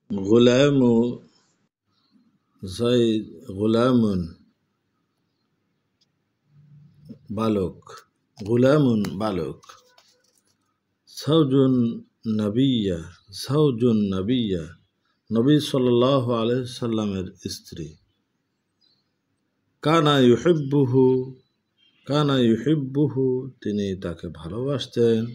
غلام زيد غلام বালক غلام বালক زوج নবিয়্যা زوج নবিয়্যা নবী সাল্লাল্লাহু আলাইহি সাল্লামের স্ত্রী কানা ইউহিব্বুহু তিনি তাকে ভালোবাসতেন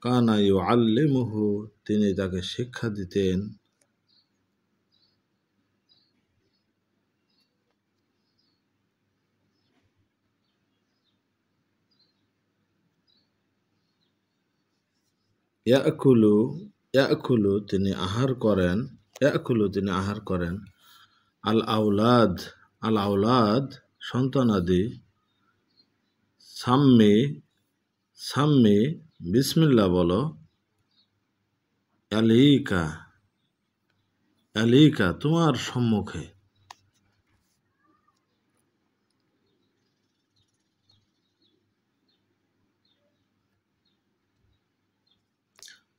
কানা ইউআল্লিমুহু তিনি তাকে শিক্ষা দিতেন ইয়াকুলু তিনি আহার করেন আল আউলাদ সন্তানাদি সাম্মি বিসমিল্লাহ বলো আলিকা তোমার সম্মুখে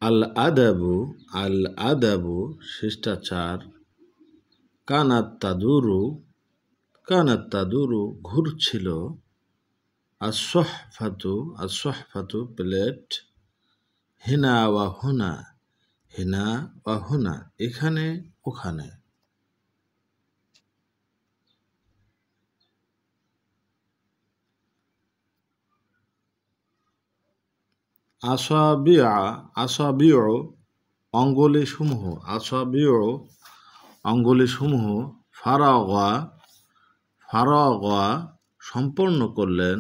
আল আদাবু শিষ্টাচার কানাত তাদুরু ঘুরছিল আসহফাতু প্লেট হিনা ওয়া হুনা এখানে ওখানে আসাবিউ অঙ্গুলিসমূহ ফারাগা সম্পন্ন করলেন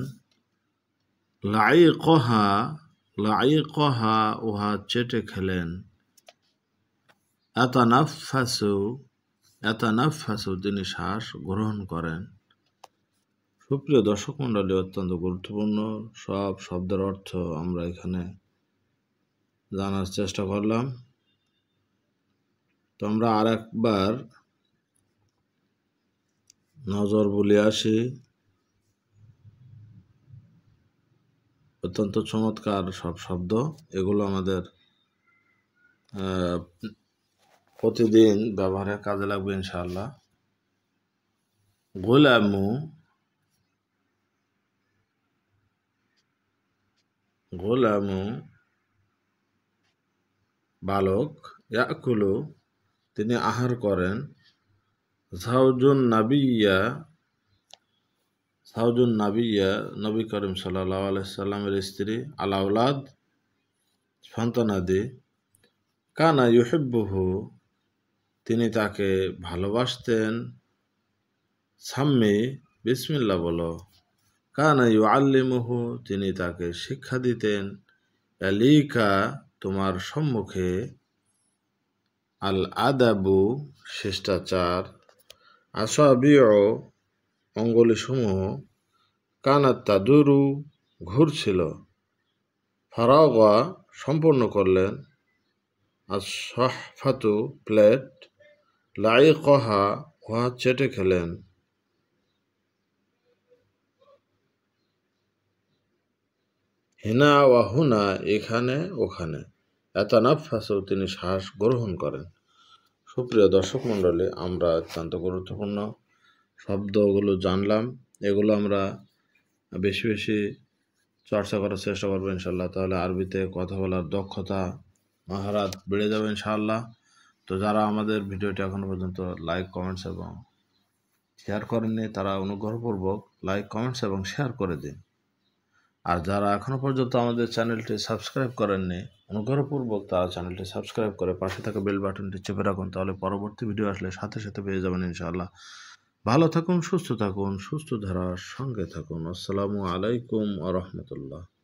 লাইকহা উহা চেটে খেলেন আতানাফাসু তিনি শ্বাস গ্রহণ করেন সুপ্রিয় দর্শক মণ্ডলী অত্যন্ত গুরুত্বপূর্ণ সব শব্দের অর্থ আমরা এখানে জানার চেষ্টা করলাম তো আমরা আর একবার নজর বলে আসি অত্যন্ত চমৎকার সব শব্দ এগুলো আমাদের প্রতিদিন ব্যবহারে কাজে লাগবে ইনশাআল্লাহ গোলামু বালক ইয়াকুলু তিনি আহার করেন জাওজুন নাবিয়্যা নবী করিম সাল্লাল্লাহু আলাইহি সাল্লামের স্ত্রী আল আউলাদ সন্তানাদি কানা ইউহিব্বুহু তিনি তাকে ভালোবাসতেন সাম্মি বিসমিল্লাহ বলো কানা ইউআল্লিমুহু তিনি তাকে শিক্ষা দিতেন আলিকা তোমার সম্মুখে আল আদাবু শিষ্টাচার আসাবিউ অঙ্গুলিসমূহ কানাত তাদুরু ঘুরছিল ফারাগা সম্পূর্ণ করলেন আসহফাতু প্লেট লাইকহা উহা চেটে খেলেন হিনা ওয়া হুনা এখানে ওখানে আতানাফাসু তিনি শ্বাস গ্রহণ করেন সুপ্রিয় দর্শক মণ্ডলী আমরা অত্যন্ত গুরুত্বপূর্ণ শব্দগুলো জানলাম এগুলো আমরা বেশি বেশি চর্চা করার চেষ্টা করবো ইনশাল্লাহ তাহলে আরবিতে কথা বলার দক্ষতা মহারাত বেড়ে যাবে ইনশাআল্লাহ তো যারা আমাদের ভিডিওটি এখনো পর্যন্ত লাইক কমেন্টস এবং শেয়ার করেননি তারা অনুগ্রহপূর্বক লাইক কমেন্টস এবং শেয়ার করে দিন আর যারা এখনো পর্যন্ত আমাদের চ্যানেলটি সাবস্ক্রাইব করেননি অনুগ্রহপূর্বক তারা চ্যানেলটি সাবস্ক্রাইব করে পাশে থাকা বেল বাটনটি চেপে রাখুন তাহলে পরবর্তী ভিডিও আসলে সাথে সাথে পেয়ে যাবেন ইনশাআল্লাহ ভালো থাকুন সুস্থ ধারার সঙ্গে থাকুন আসসালামু আলাইকুম ওয়া রাহমাতুল্লাহ